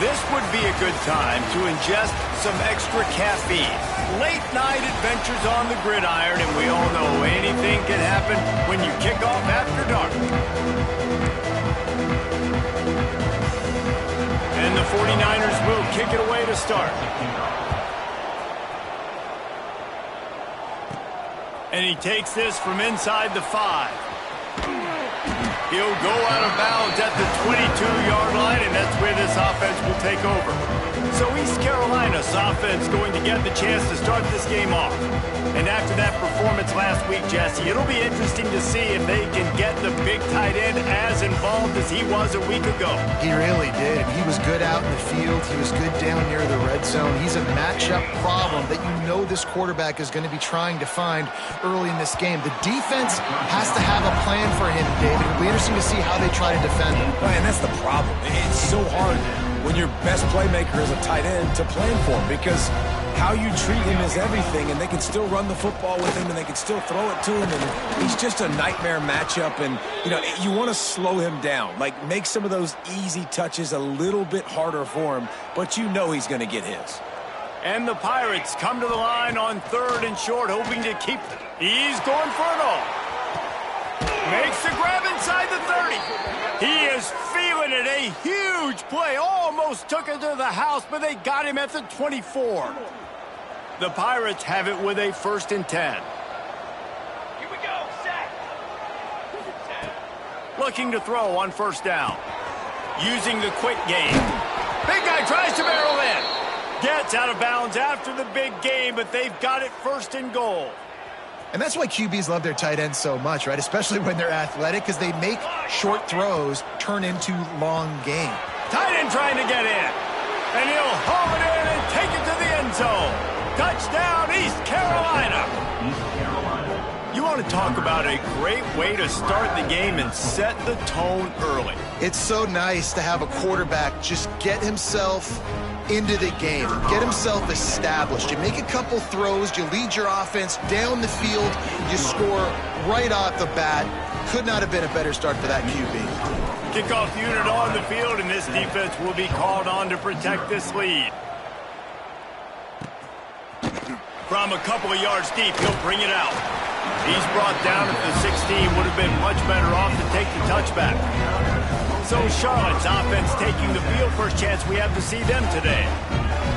This would be a good time to ingest some extra caffeine. Late night adventures on the gridiron, and we all know anything can happen when you kick off after dark. And the 49ers will kick it away to start. And he takes this from inside the 5. He'll go out of bounds at the 22-yard line, and that's where this offense will take over. So East Carolina's offense going to get the chance to start this game off. And after that performance last week, Jesse, it'll be interesting to see if they can get the big tight end as involved as he was a week ago. He really did. He was good out in the field. He was good down near the red zone. He's a matchup problem that you know this quarterback is going to be trying to find early in this game. The defense has to have a plan for him, David. It'll be interesting to see how they try to defend him. And that's the problem. It's so hard when your best playmaker is a tight end to plan for him, because how you treat him is everything, and they can still run the football with him, and they can still throw it to him, and he's just a nightmare matchup. And, you know, you want to slow him down, like make some of those easy touches a little bit harder for him, but you know he's going to get his. And the Pirates come to the line on 3rd and short, hoping to keep it. He's going for it all. Makes the grab inside the 30. He is feeling it. A huge play. Almost took it to the house, but they got him at the 24. The Pirates have it with a 1st and 10. Here we go, sack. Looking to throw on 1st down. Using the quick game. Big guy tries to barrel in. Gets out of bounds after the big game, but they've got it 1st and goal. And that's why QBs love their tight ends so much, right? Especially when they're athletic, because they make short throws turn into long game. Tight end trying to get in. And he'll haul it in and take it to the end zone. Touchdown, East Carolina. You want to talk about a great way to start the game and set the tone early. It's so nice to have a quarterback just get himself into the game, get himself established. You make a couple throws, you lead your offense down the field, you score right off the bat. Could not have been a better start for that QB. Kickoff unit on the field, and this defense will be called on to protect this lead. From a couple of yards deep, he'll bring it out. He's brought down at the 16, would have been much better off to take the touchback. So Charlotte's offense taking the field. First chance we have to see them today.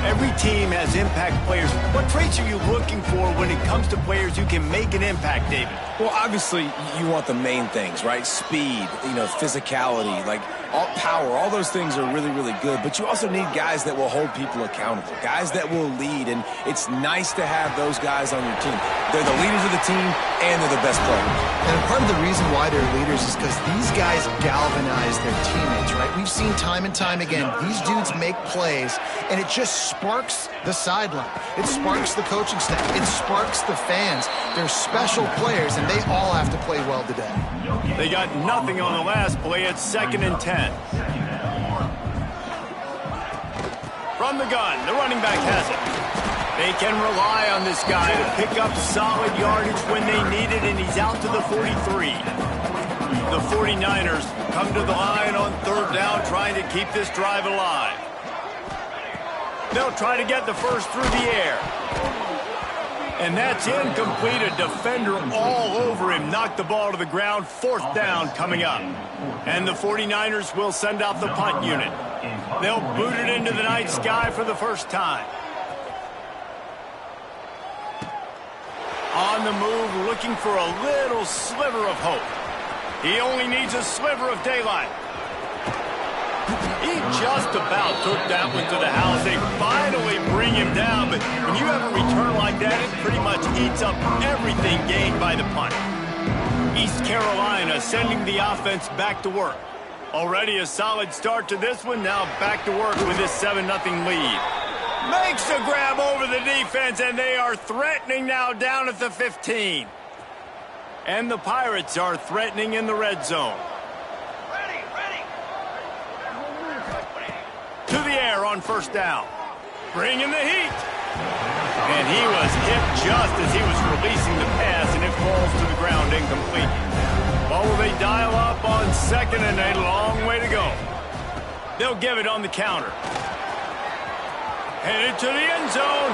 Every team has impact players. What traits are you looking for when it comes to players who can make an impact, David? Well, obviously, you want the main things, right? Speed, physicality, like all power. All those things are really, really good. But you also need guys that will hold people accountable, guys that will lead. And it's nice to have those guys on your team. They're the leaders of the team, and they're the best players. And part of the reason why they're leaders is because these guys galvanize their teammates, right? We've seen time and time again, these dudes make plays, and it just sparks the sideline. It sparks the coaching staff. It sparks the fans. They're special players, and they all have to play well today. They got nothing on the last play. It's 2nd and 10. From the gun, the running back has it. They can rely on this guy to pick up solid yardage when they need it, and he's out to the 43. The 49ers come to the line on 3rd down, trying to keep this drive alive. They'll try to get the first through the air. And that's incomplete. A defender all over him. Knocked the ball to the ground. 4th down coming up. And the 49ers will send out the punt unit. They'll boot it into the night sky for the first time. On the move, looking for a little sliver of hope. He only needs a sliver of daylight. He just about took that one to the house. They finally bring him down, but when you have a return like that, it pretty much eats up everything gained by the punt. East Carolina sending the offense back to work. Already a solid start to this one. Now back to work with this 7-0 lead. Makes the grab over the defense, and they are threatening now down at the 15. And the Pirates are threatening in the red zone. To the air on first down. Bringing the heat. And he was hit just as he was releasing the pass, and it falls to the ground incomplete. Well, will they dial up on second, and a long way to go. They'll give it on the counter. Headed to the end zone,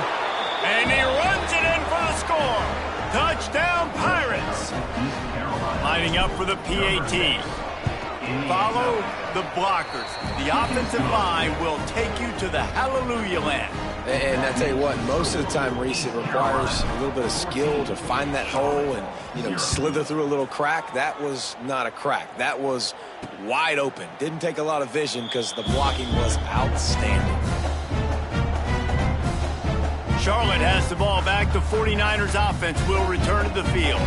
and he runs it in for the score. Touchdown, Pirates. Lining up for the PAT. Follow the blockers. The offensive line will take you to the hallelujah land. And I tell you what, most of the time, Reese, it requires a little bit of skill to find that hole and, slither through a little crack. That was not a crack. That was wide open. Didn't take a lot of vision because the blocking was outstanding. Charlotte has the ball back. The 49ers offense will return to the field.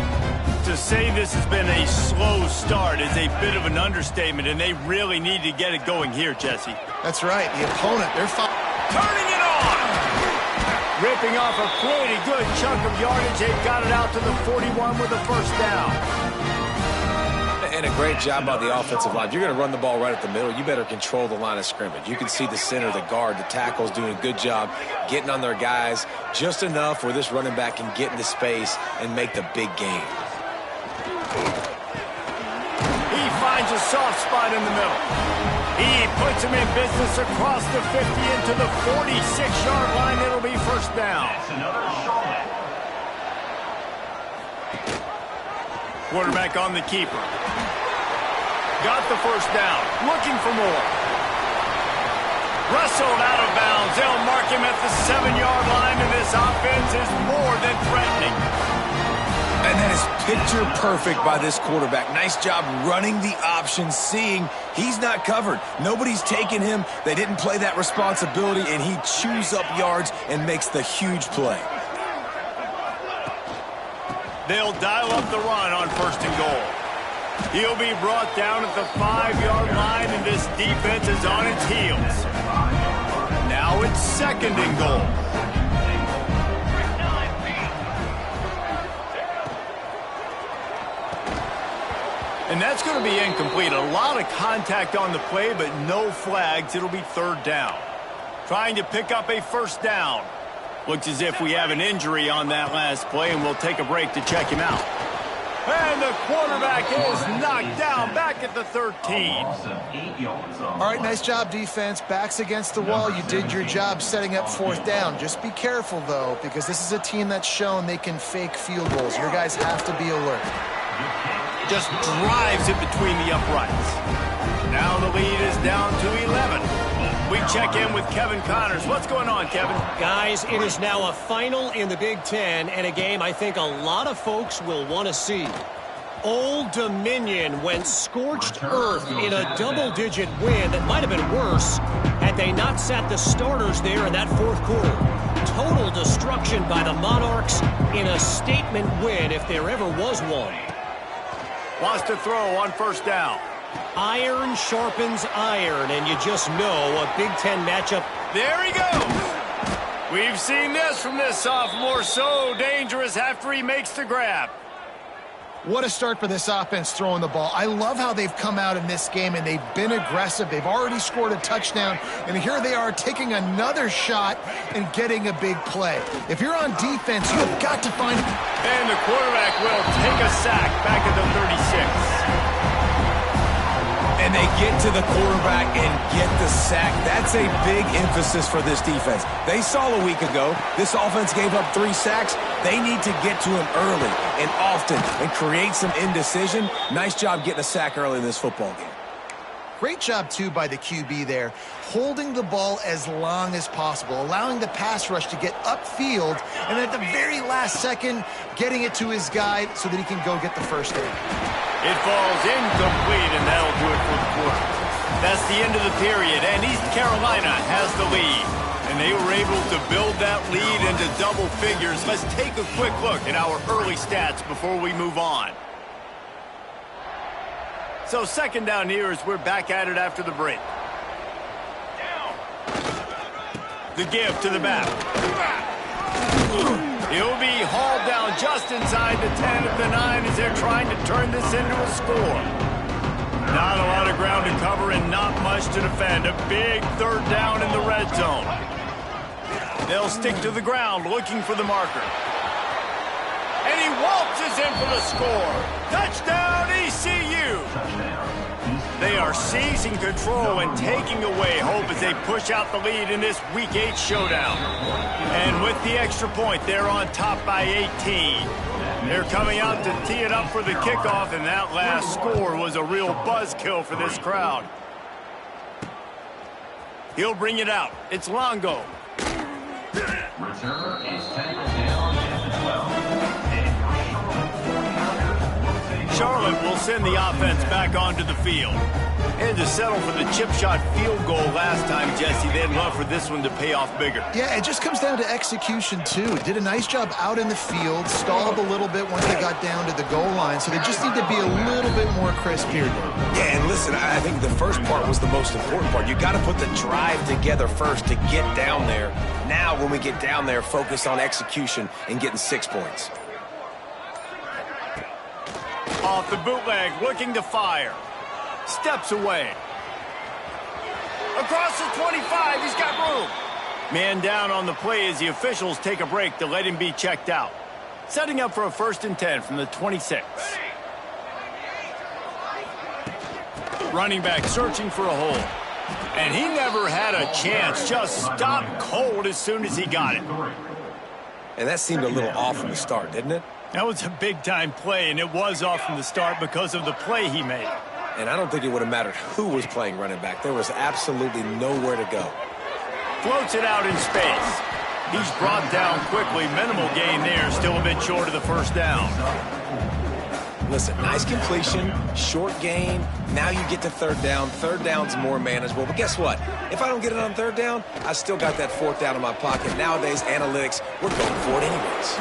To say this has been a slow start is a bit of an understatement, and they really need to get it going here, Jesse. That's right. The opponent, they're turning it on. Ripping off a pretty good chunk of yardage. They've got it out to the 41 with a first down. And a great job by the offensive line. If you're going to run the ball right at the middle, you better control the line of scrimmage. You can see the center, the guard, the tackles doing a good job getting on their guys just enough where this running back can get into space and make the big game. He finds a soft spot in the middle. He puts him in business across the 50 into the 46-yard line. It'll be first down. Quarterback on the keeper. Got the first down. Looking for more. Wrestled out of bounds. They'll mark him at the 7-yard line, and this offense is more than threatening. And that is picture perfect by this quarterback. Nice job running the option, seeing he's not covered. Nobody's taking him. They didn't play that responsibility, and he chews up yards and makes the huge play. They'll dial up the run on first and goal. He'll be brought down at the 5-yard line, and this defense is on its heels. Now it's second and goal. And that's going to be incomplete. A lot of contact on the play, but no flags. It'll be third down. Trying to pick up a first down. Looks as if we have an injury on that last play, and we'll take a break to check him out. And the quarterback is knocked down back at the 13. All right, nice job, defense. Backs against the wall. You did your job setting up fourth down. Just be careful, though, because this is a team that's shown they can fake field goals. Your guys have to be alert. Just drives it between the uprights. Now the lead is down to 11. We check in with Kevin Connors. What's going on, Kevin? Guys, it is now a final in the Big Ten, and a game I think a lot of folks will want to see. Old Dominion went scorched earth in a double-digit win that might have been worse had they not sat the starters there in that fourth quarter. Total destruction by the Monarchs in a statement win if there ever was one. Wants to throw on first down. Iron sharpens iron, and you just know a Big Ten matchup. There he goes. We've seen this from this sophomore. So dangerous after he makes the grab. What a start for this offense throwing the ball. I love how they've come out in this game, and they've been aggressive. They've already scored a touchdown, and here they are taking another shot and getting a big play. If you're on defense, you've got to find... And the quarterback will take a sack back at the 36. And they get to the quarterback and get the sack. That's a big emphasis for this defense. They saw a week ago, this offense gave up 3 sacks. They need to get to him early and often and create some indecision. Nice job getting a sack early in this football game. Great job, too, by the QB there, holding the ball as long as possible, allowing the pass rush to get upfield, and at the very last second, getting it to his guy so that he can go get the first down. It falls incomplete, and that'll do it for the quarter. That's the end of the period, and East Carolina has the lead. And they were able to build that lead into double figures. Let's take a quick look at our early stats before we move on. So second down here as we're back at it after the break. The give to the back. He'll be hauled down just inside the 10 of the 9 as they're trying to turn this into a score. Not a lot of ground to cover and not much to defend. A big third down in the red zone. They'll stick to the ground looking for the marker. And he waltzes in for the score. Touchdown, ECU. They are seizing control and taking away hope as they push out the lead in this Week 8 showdown. And with the extra point, they're on top by 18. They're coming out to tee it up for the kickoff, and that last score was a real buzzkill for this crowd. He'll bring it out. It's Longo. Return is tackled down at the 12. Charlotte will send the offense back onto the field. And to settle for the chip shot field goal last time, Jesse, they'd love for this one to pay off bigger. Yeah, it just comes down to execution, too. Did a nice job out in the field, stalled a little bit once they got down to the goal line, so they just need to be a little bit more crisp here. Yeah, and listen, I think the first part was the most important part. You got to put the drive together first to get down there. Now, when we get down there, focus on execution and getting 6 points. Off the bootleg, looking to fire. Steps away. Across the 25, he's got room. Man down on the play as the officials take a break to let him be checked out. Setting up for a 1st and 10 from the 26. Running back searching for a hole. And he never had a chance. Just stopped cold as soon as he got it. And that seemed a little off from the start, didn't it? That was a big-time play, and it was off from the start because of the play he made. And I don't think it would have mattered who was playing running back. There was absolutely nowhere to go. Floats it out in space. He's brought down quickly. Minimal gain there. Still a bit short of the 1st down. Listen, nice completion, short gain. Now you get to 3rd down. 3rd down's more manageable. But guess what? If I don't get it on 3rd down, I still got that 4th down in my pocket. Nowadays, analytics, we're going for it anyways.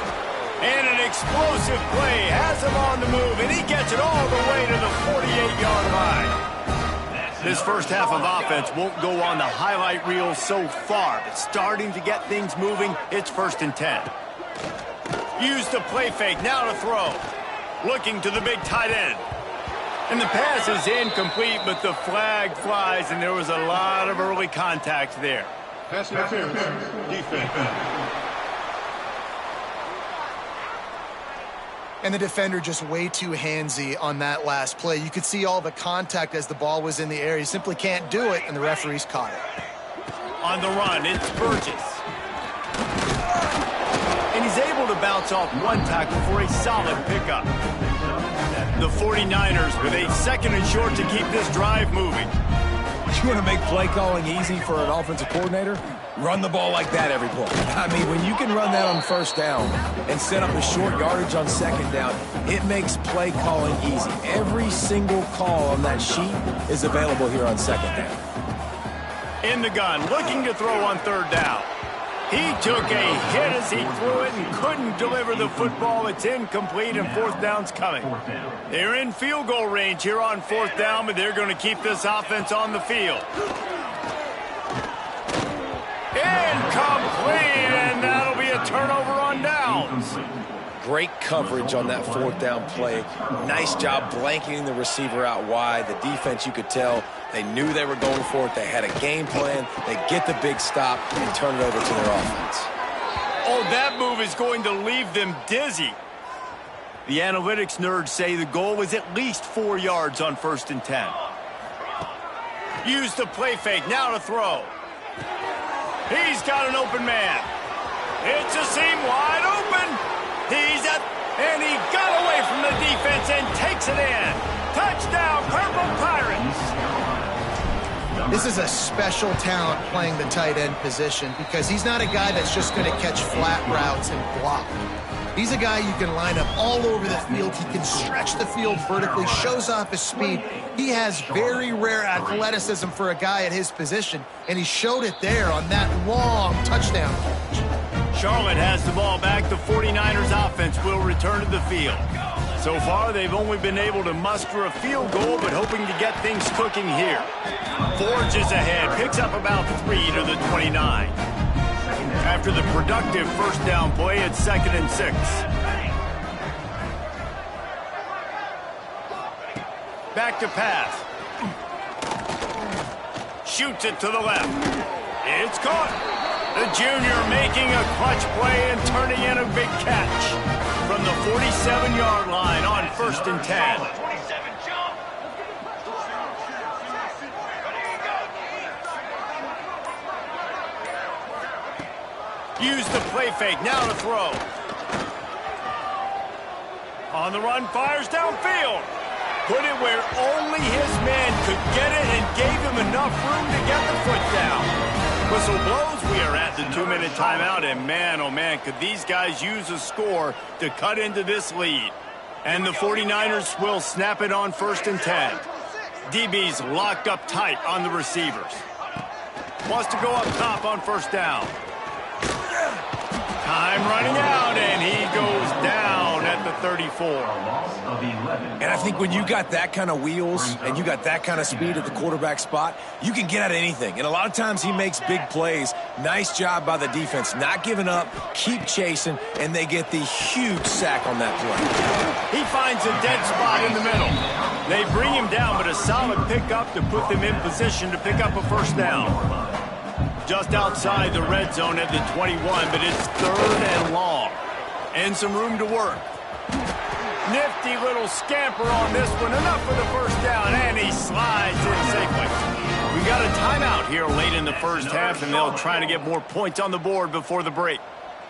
And an explosive play has him on the move, and he gets it all the way to the 48-yard line. This first half of offense won't go on the highlight reel so far, but starting to get things moving, it's 1st and 10. Use the play fake, now to throw. Looking to the big tight end. And the pass is incomplete, but the flag flies, and there was a lot of early contact there. Pass interference, defense. And the defender just way too handsy on that last play. You could see all the contact as the ball was in the air. He simply can't do it, and the referee's caught it. On the run, it's Burgess. And he's able to bounce off one tackle for a solid pickup. The 49ers with a 2nd and short to keep this drive moving. You want to make play calling easy for an offensive coordinator? Run the ball like that every play. I mean, when you can run that on 1st down and set up a short yardage on 2nd down, it makes play calling easy. Every single call on that sheet is available here on 2nd down. In the gun, looking to throw on 3rd down. He took a hit as he threw it and couldn't deliver the football. It's incomplete, and 4th down's coming. They're in field goal range here on 4th down, but they're going to keep this offense on the field. Incomplete, and that'll be a turnover on downs. Great coverage on that 4th down play. Nice job blanketing the receiver out wide. The defense, you could tell, they knew they were going for it. They had a game plan. They get the big stop and turn it over to their offense. Oh, that move is going to leave them dizzy. The analytics nerds say the goal is at least 4 yards on 1st and 10. Use the play fake, now to throw. He's got an open man. It's a seam wide open. And he got away from the defense and takes it in. Touchdown, Purple Pirates. This is a special talent playing the tight end position because he's not a guy that's just going to catch flat routes and block. He's a guy you can line up all over the field. He can stretch the field vertically, shows off his speed. He has very rare athleticism for a guy at his position, and he showed it there on that long touchdown catch. Charlotte has the ball back. The 49ers offense will return to the field. So far, they've only been able to muster a field goal, but hoping to get things cooking here. Forges ahead, picks up about 3 to the 29. After the productive first down play, it's 2nd and 6. Back to pass. Shoots it to the left. It's caught. The junior making a clutch play and turning in a big catch from the 47-yard line on 1st and 10. 27 jump. Use the play fake, now to throw. On the run, fires downfield. Put it where only his man could get it and gave him enough room to get the foot down. Whistle blows, we are at the 2-minute timeout, and man, oh man, could these guys use a score to cut into this lead. And the 49ers will snap it on 1st and 10. DB's locked up tight on the receivers. Wants to go up top on 1st down. Time running out, and he goes down at the 34. And I think when you got that kind of wheels and you got that kind of speed at the quarterback spot, you can get at anything. And a lot of times he makes big plays. Nice job by the defense, not giving up, keep chasing, and they get the huge sack on that play. He finds a dead spot in the middle. They bring him down, but a solid pickup to put them in position to pick up a 1st down. Just outside the red zone at the 21, but it's 3rd and long. And some room to work. Nifty little scamper on this one. Enough for the 1st down, and he slides in safely. We got a timeout here late in the 1st half, and they'll try to get more points on the board before the break.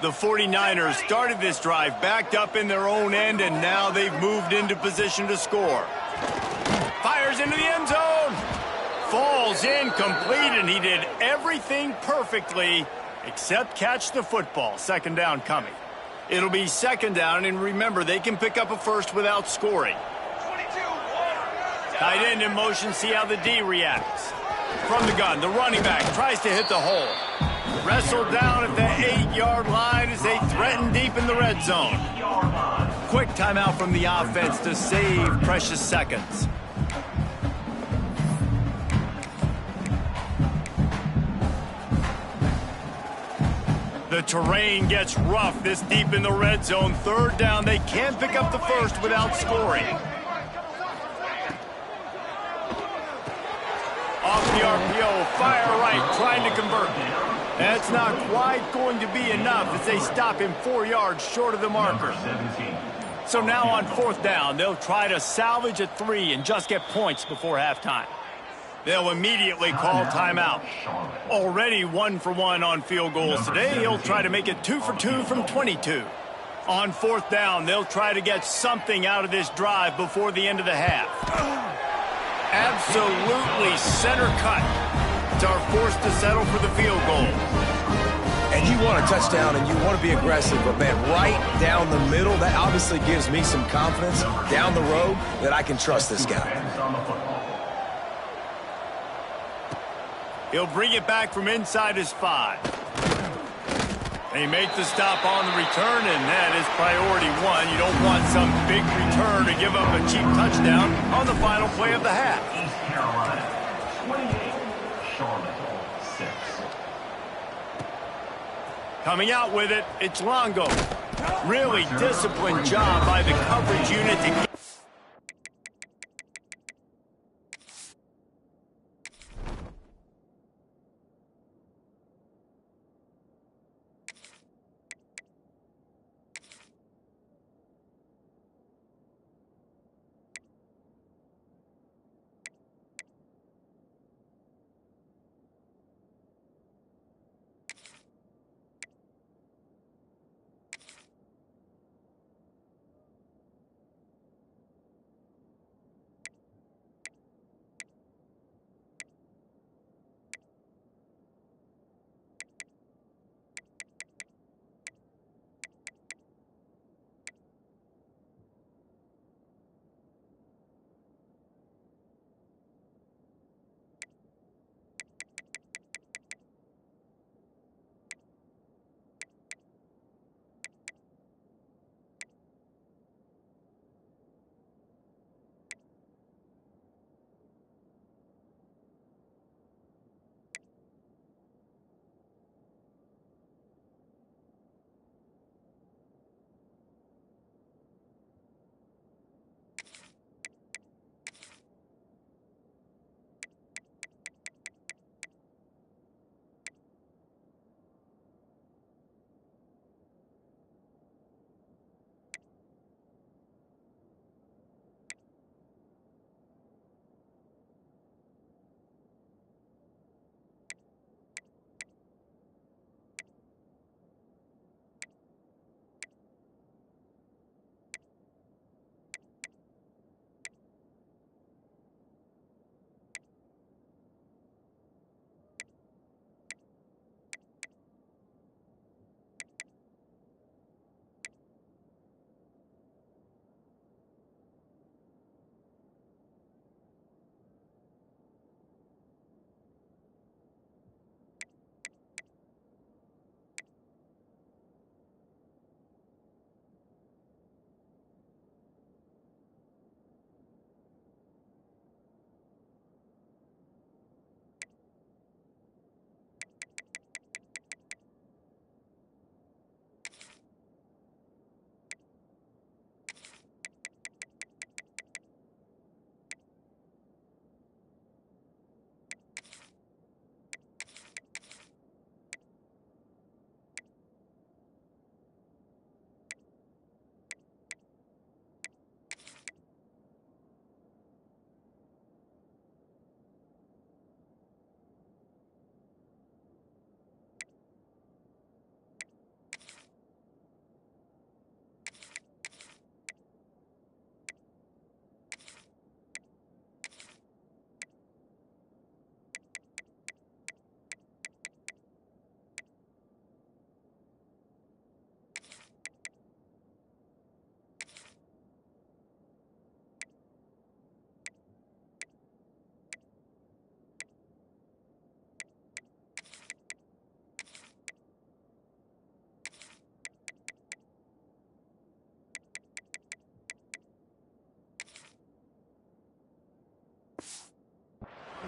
The 49ers started this drive backed up in their own end, and now they've moved into position to score. Fires into the end zone. Falls incomplete, and he did everything perfectly except catch the football. 2nd down coming. It'll be 2nd down, and remember, they can pick up a 1st without scoring. 22-1. Tight end in motion, see how the D reacts. From the gun, the running back tries to hit the hole. Wrestled down at the 8-yard line as they threaten deep in the red zone. Quick timeout from the offense to save precious seconds. The terrain gets rough this deep in the red zone. 3rd down, they can't pick up the 1st without scoring. Off the RPO, fire right, trying to convert. That's not quite going to be enough as they stop him 4 yards short of the marker. So now on 4th down, they'll try to salvage a 3 and just get points before halftime. They'll immediately call timeout. Already 1 for 1 on field goals today. He'll try to make it 2 for 2 from 22. On 4th down, they'll try to get something out of this drive before the end of the half. Absolutely center cut. It's our forced to settle for the field goal. And you want a touchdown and you want to be aggressive, but man, right down the middle, that obviously gives me some confidence down the road that I can trust this guy. He'll bring it back from inside his 5. They make the stop on the return, and that is priority 1. You don't want some big return to give up a cheap touchdown on the final play of the half. East Carolina, 28, Charlotte, 6. Coming out with it, it's Longo. Really disciplined job by the coverage unit to get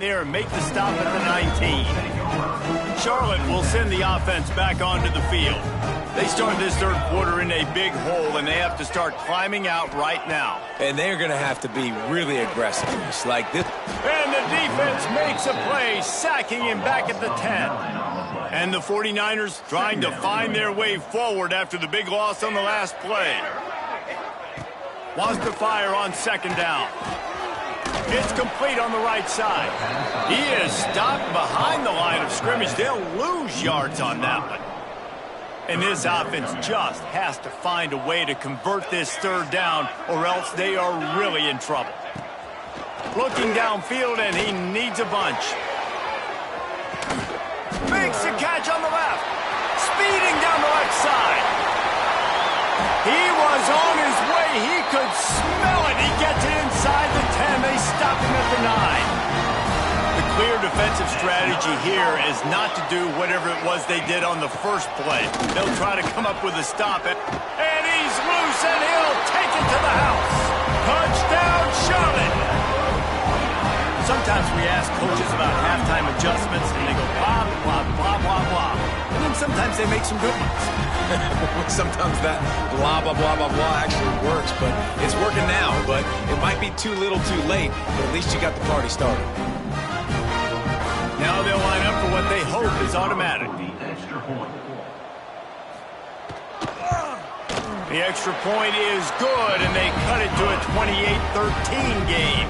there and make the stop at the 19. Charlotte will send the offense back onto the field. They start this third quarter in a big hole, and they have to start climbing out right now. And they're going to have to be really aggressive. It's like this. And the defense makes a play, sacking him back at the 10. And the 49ers trying to find their way forward after the big loss on the last play. Wants to fire on second down. It's complete on the right side. He is stopped behind the line of scrimmage. They'll lose yards on that one. And this offense just has to find a way to convert this third down, or else they are really in trouble. Looking downfield, and he needs a bunch. Makes a catch on the left. Speeding down the left side. He was on his way. He could smell it. He gets it inside the 10. They stop him at the 9. The clear defensive strategy here is not to do whatever it was they did on the first play. They'll try to come up with a stop. And he's loose, and he'll take it to the house. Touchdown, Charlotte. Sometimes we ask coaches about halftime adjustments, and they go blah, blah, blah, blah, blah. And then sometimes they make some good ones. Sometimes that blah, blah, blah, blah, blah actually works, but it's working now. But it might be too little too late, but at least you got the party started. Now they'll line up for what they hope is automatic. The extra point is good, and they cut it to a 28-13 game.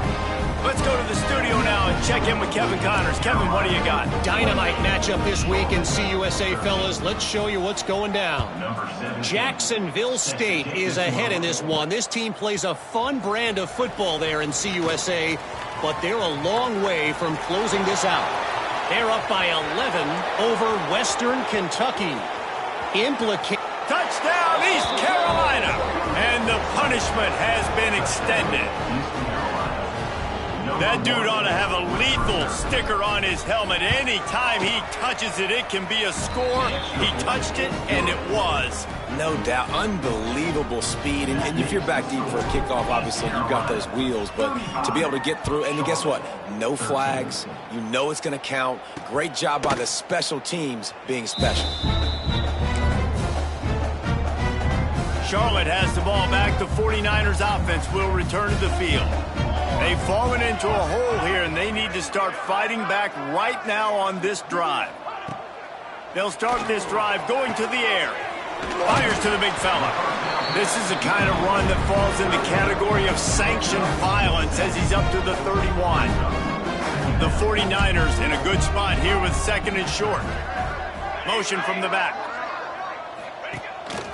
Let's go to the studio now and check in with Kevin Connors. Kevin, what do you got? Dynamite matchup this week in CUSA, fellas. Let's show you what's going down. Jacksonville State is ahead in this one. This team plays a fun brand of football there in CUSA, but they're a long way from closing this out. They're up by 11 over Western Kentucky. Touchdown, East Carolina! And the punishment has been extended. That dude ought to have a lethal sticker on his helmet. Anytime he touches it, it can be a score. He touched it, and it was. No doubt. Unbelievable speed. And if you're back deep for a kickoff, obviously you've got those wheels. But to be able to get through, and guess what? No flags. You know it's going to count. Great job by the special teams being special. Charlotte has the ball back. The 49ers offense will return to the field. They've fallen into a hole here, and they need to start fighting back right now on this drive. They'll start this drive going to the air. Fires to the big fella. This is the kind of run that falls in the category of sanctioned violence as he's up to the 31. The 49ers in a good spot here with second and short. Motion from the back.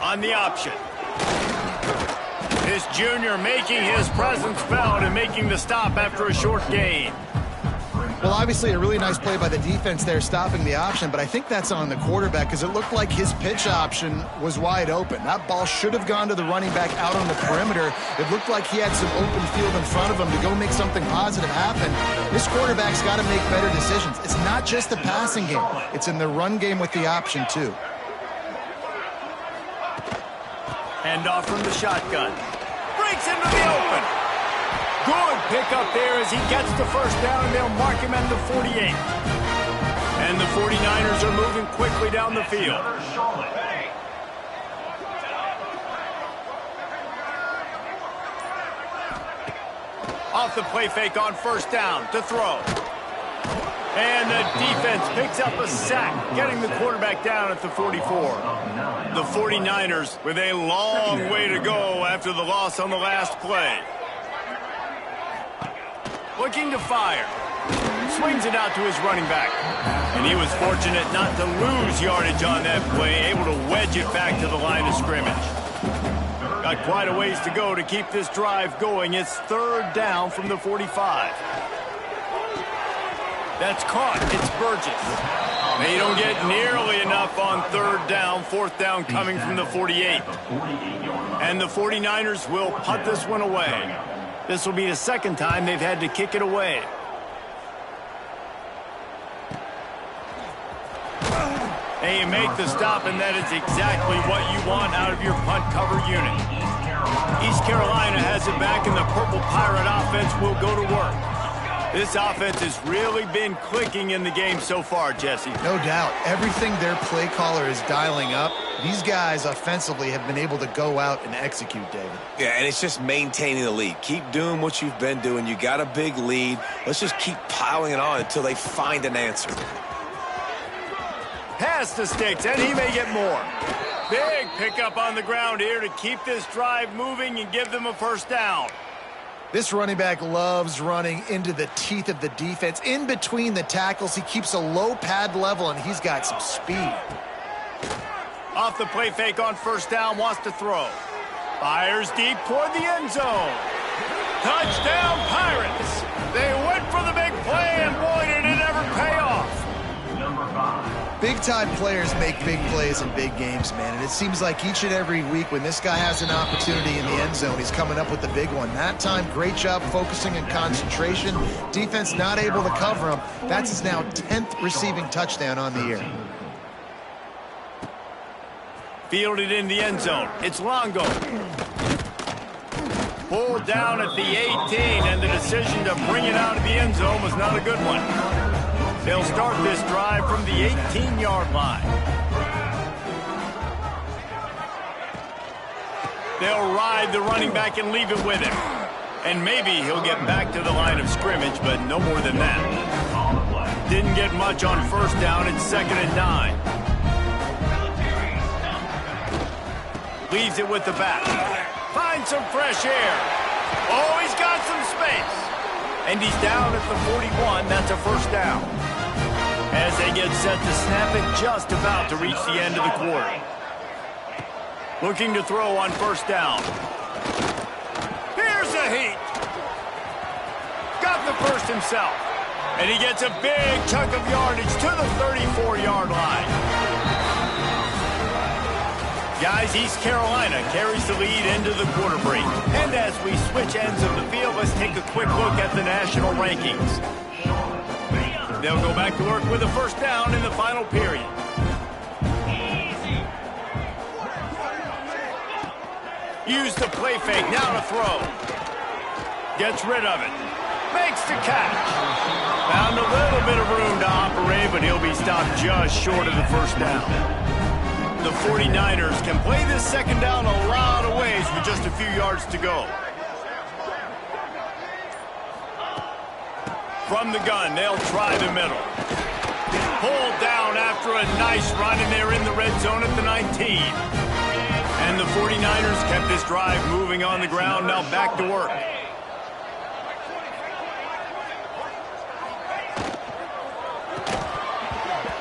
On the option. This junior making his presence felt and making the stop after a short gain. Well, obviously a really nice play by the defense there stopping the option, but I think that's on the quarterback because it looked like his pitch option was wide open. That ball should have gone to the running back out on the perimeter. It looked like he had some open field in front of him to go make something positive happen. This quarterback's got to make better decisions. It's not just the passing game. It's in the run game with the option, too. Hand off from the shotgun. Breaks into the open. Good pickup there as he gets the first down, and they'll mark him at the 48. And the 49ers are moving quickly down the field. Off the play fake on first down to throw. And the defense picks up a sack, getting the quarterback down at the 44. The 49ers with a long way to go after the loss on the last play. Looking to fire. Swings it out to his running back. And he was fortunate not to lose yardage on that play, able to wedge it back to the line of scrimmage. Got quite a ways to go to keep this drive going. It's third down from the 45. That's caught. It's Burgess. They don't get nearly enough on third down. Fourth down coming from the 48. And the 49ers will punt this one away. This will be the second time they've had to kick it away. They make the stop, and that is exactly what you want out of your punt cover unit. East Carolina has it back, and the Purple Pirate offense will go to work. This offense has really been clicking in the game so far, Jesse. No doubt. Everything their play caller is dialing up, these guys offensively have been able to go out and execute, David. Yeah, and it's just maintaining the lead. Keep doing what you've been doing. You got a big lead. Let's just keep piling it on until they find an answer. Pass the sticks, and he may get more. Big pickup on the ground here to keep this drive moving and give them a first down. This running back loves running into the teeth of the defense. In between the tackles, he keeps a low pad level, and he's got some speed. Off the play fake on first down, wants to throw. Fires deep toward the end zone. Touchdown, Pirates. They went for the big play, and boy, did it ever pay off. Number 5. Big-time players make big plays in big games, man. And it seems like each and every week when this guy has an opportunity in the end zone, he's coming up with the big one. That time, great job focusing and concentration. Defense not able to cover him. That's his now 10th receiving touchdown on the year. Fielded in the end zone. It's Longo. Pulled down at the 18, and the decision to bring it out of the end zone was not a good one. They'll start this drive from the 18-yard line. They'll ride the running back and leave it with him. And maybe he'll get back to the line of scrimmage, but no more than that. Didn't get much on first down. It's 2nd and 9. Leaves it with the back. Finds some fresh air. Oh, he's got some space. And he's down at the 41. That's a first down. As they get set to snap it, just about to reach the end of the quarter. Looking to throw on first down. Here's a heat. Got the first himself. And he gets a big chunk of yardage to the 34-yard line. Guys, East Carolina carries the lead into the quarter break. And as we switch ends of the field, let's take a quick look at the national rankings. They'll go back to work with a first down in the final period. Use the play fake, now to throw. Gets rid of it. Makes the catch. Found a little bit of room to operate, but he'll be stopped just short of the first down. The 49ers can play this second down a lot of ways with just a few yards to go. From the gun, they'll try the middle. Pulled down after a nice run, and they're in the red zone at the 19. And the 49ers kept this drive moving on the ground, now back to work.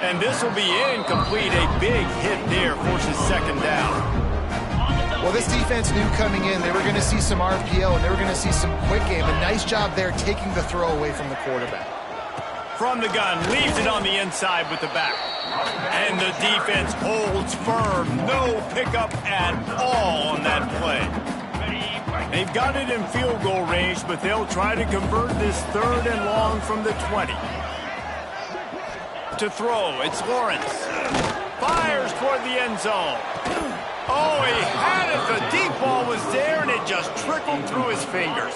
And this will be incomplete. A big hit there forces second down. Well, this defense knew coming in they were going to see some RPO and they were going to see some quick game. A nice job there taking the throw away from the quarterback. From the gun, leaves it on the inside with the back. And the defense holds firm. No pickup at all on that play. They've got it in field goal range, but they'll try to convert this 3rd and long from the 20. To throw, it's Lawrence. Fires toward the end zone. Oh, he had it. The deep ball was there, and it just trickled through his fingers.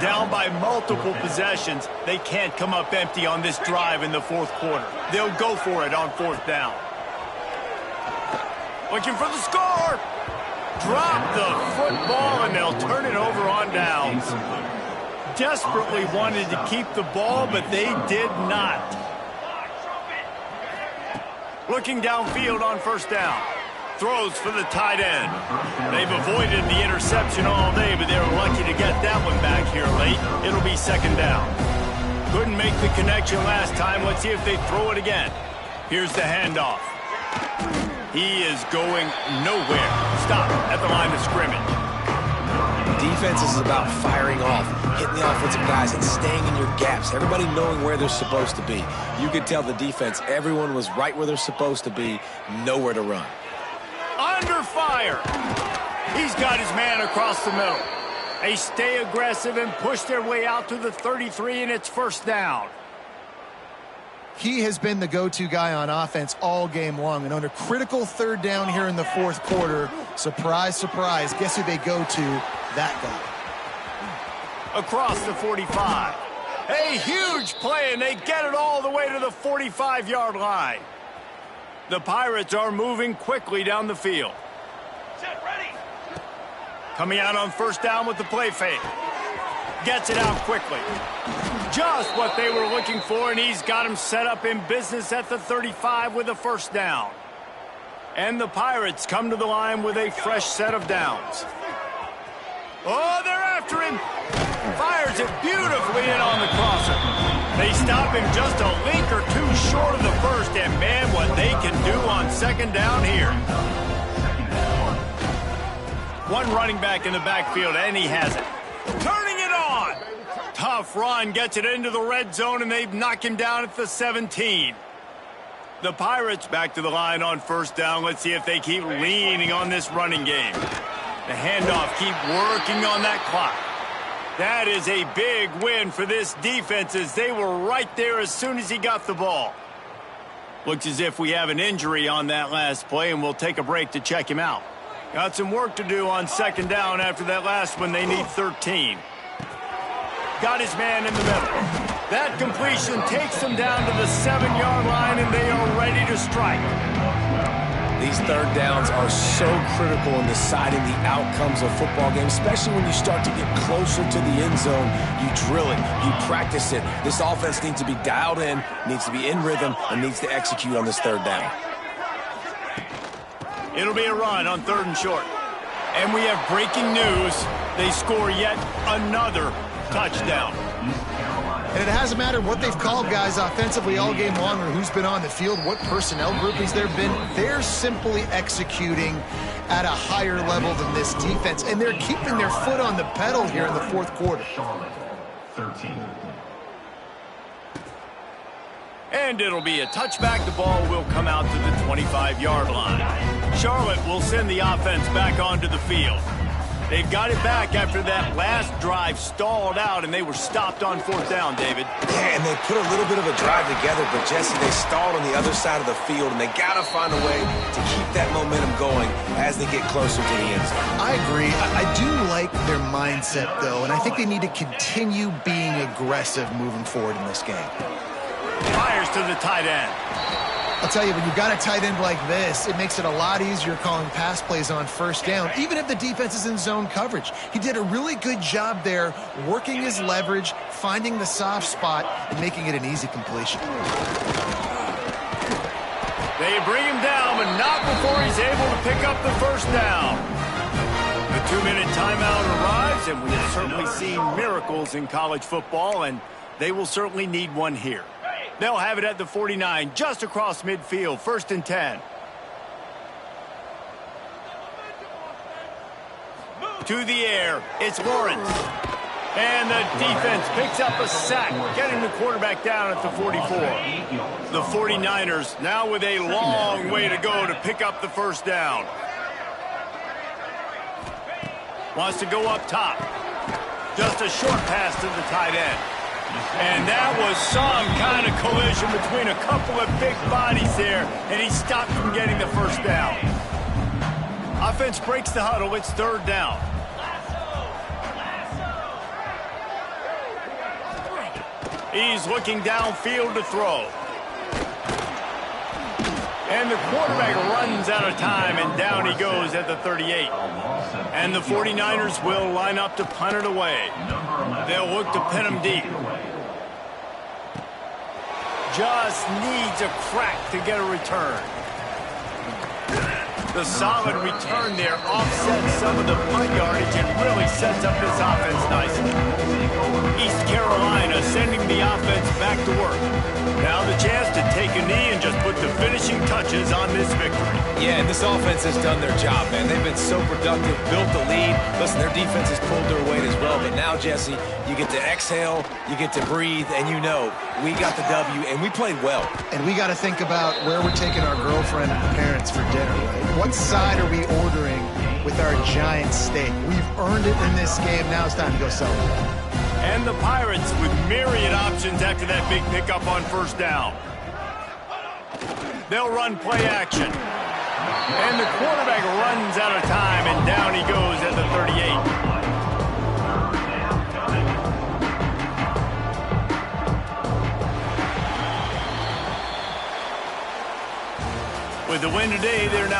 Down by multiple possessions, they can't come up empty on this drive in the 4th quarter. They'll go for it on 4th down. Looking for the score. Drop the football, and they'll turn it over on downs. Desperately wanted to keep the ball, but they did not. Looking downfield on first down. Throws for the tight end. They've avoided the interception all day, but they were lucky to get that one back here late. It'll be second down. Couldn't make the connection last time. Let's see if they throw it again. Here's the handoff. He is going nowhere. Stop at the line of scrimmage. Defense is about firing off, hitting the offensive guys, and staying in your gaps. Everybody knowing where they're supposed to be. You could tell the defense, everyone was right where they're supposed to be, nowhere to run. Under fire. He's got his man across the middle. They stay aggressive and push their way out to the 33, and it's first down. He has been the go-to guy on offense all game long, and on a critical 3rd down here in the 4th quarter, surprise, surprise, guess who they go to? That guy. Across the 45. A huge play, and they get it all the way to the 45-yard line. The Pirates are moving quickly down the field. Set, ready. Coming out on first down with the play fake. Gets it out quickly. Just what they were looking for, and he's got him set up in business at the 35 with a first down. And the Pirates come to the line with a fresh set of downs. Oh, they're after him. Fires it beautifully in on the crosser. They stop him just a link or two short of the first, and man, what they can do on second down here. One running back in the backfield, and he has it. Turning it on. Tough run, gets it into the red zone, and they've knocked him down at the 17. The Pirates back to the line on first down. Let's see if they keep leaning on this running game. The handoff, keep working on that clock. That is a big win for this defense as they were right there as soon as he got the ball. Looks as if we have an injury on that last play, and we'll take a break to check him out. Got some work to do on second down after that last one. They need 13. Got his man in the middle. That completion takes them down to the 7-yard line, and they are ready to strike. These third downs are so critical in deciding the outcomes of football games, especially when you start to get closer to the end zone. You drill it, you practice it. This offense needs to be dialed in, needs to be in rhythm, and needs to execute on this third down. It'll be a run on third and short. And we have breaking news. They score yet another touchdown. And it hasn't mattered what they've called guys offensively all game long or who's been on the field, what personnel groupings there have been. They're simply executing at a higher level than this defense, and they're keeping their foot on the pedal here in the fourth quarter. Charlotte, 13. And it'll be a touchback. The ball will come out to the 25-yard line. Charlotte will send the offense back onto the field. They've got it back after that last drive stalled out, and they were stopped on fourth down, David. Yeah, and they put a little bit of a drive together, but, Jesse, they stalled on the other side of the field, and they got to find a way to keep that momentum going as they get closer to the end zone. I agree. I do like their mindset, though, and I think they need to continue being aggressive moving forward in this game. Fires to the tight end. I'll tell you, when you've got a tight end like this, it makes it a lot easier calling pass plays on first down, even if the defense is in zone coverage. He did a really good job there, working his leverage, finding the soft spot, and making it an easy completion. They bring him down, but not before he's able to pick up the first down. The 2-minute timeout arrives, and we have certainly seen miracles in college football, and they will certainly need one here. They'll have it at the 49, just across midfield, 1st and 10. To the air, it's Lawrence. And the defense picks up a sack, getting the quarterback down at the 44. The 49ers now with a long way to go to pick up the first down. Wants to go up top. Just a short pass to the tight end. And that was some kind of collision between a couple of big bodies there, and he stopped from getting the first down. Offense breaks the huddle. It's third down. He's looking downfield to throw. And the quarterback runs out of time, and down he goes at the 38. And the 49ers will line up to punt it away. They'll look to pin him deep. Just needs a crack to get a return. The solid return there offsets some of the punt yardage and really sets up this offense nicely. East Carolina sending the offense back to work. Now the chance to take a knee and just put the finishing touches on this victory. Yeah, and this offense has done their job, man. They've been so productive, built the lead. Listen, their defense has pulled their weight as well. But now, Jesse, you get to exhale, you get to breathe, and you know we got the W, and we played well. And we got to think about where we're taking our girlfriend and parents for dinner, right? What side are we ordering with our giant steak? We've earned it in this game. Now it's time to go celebrate. And the Pirates with myriad options after that big pickup on first down. They'll run play action. And the quarterback runs out of time, and down he goes at the 38. With the win today, they're now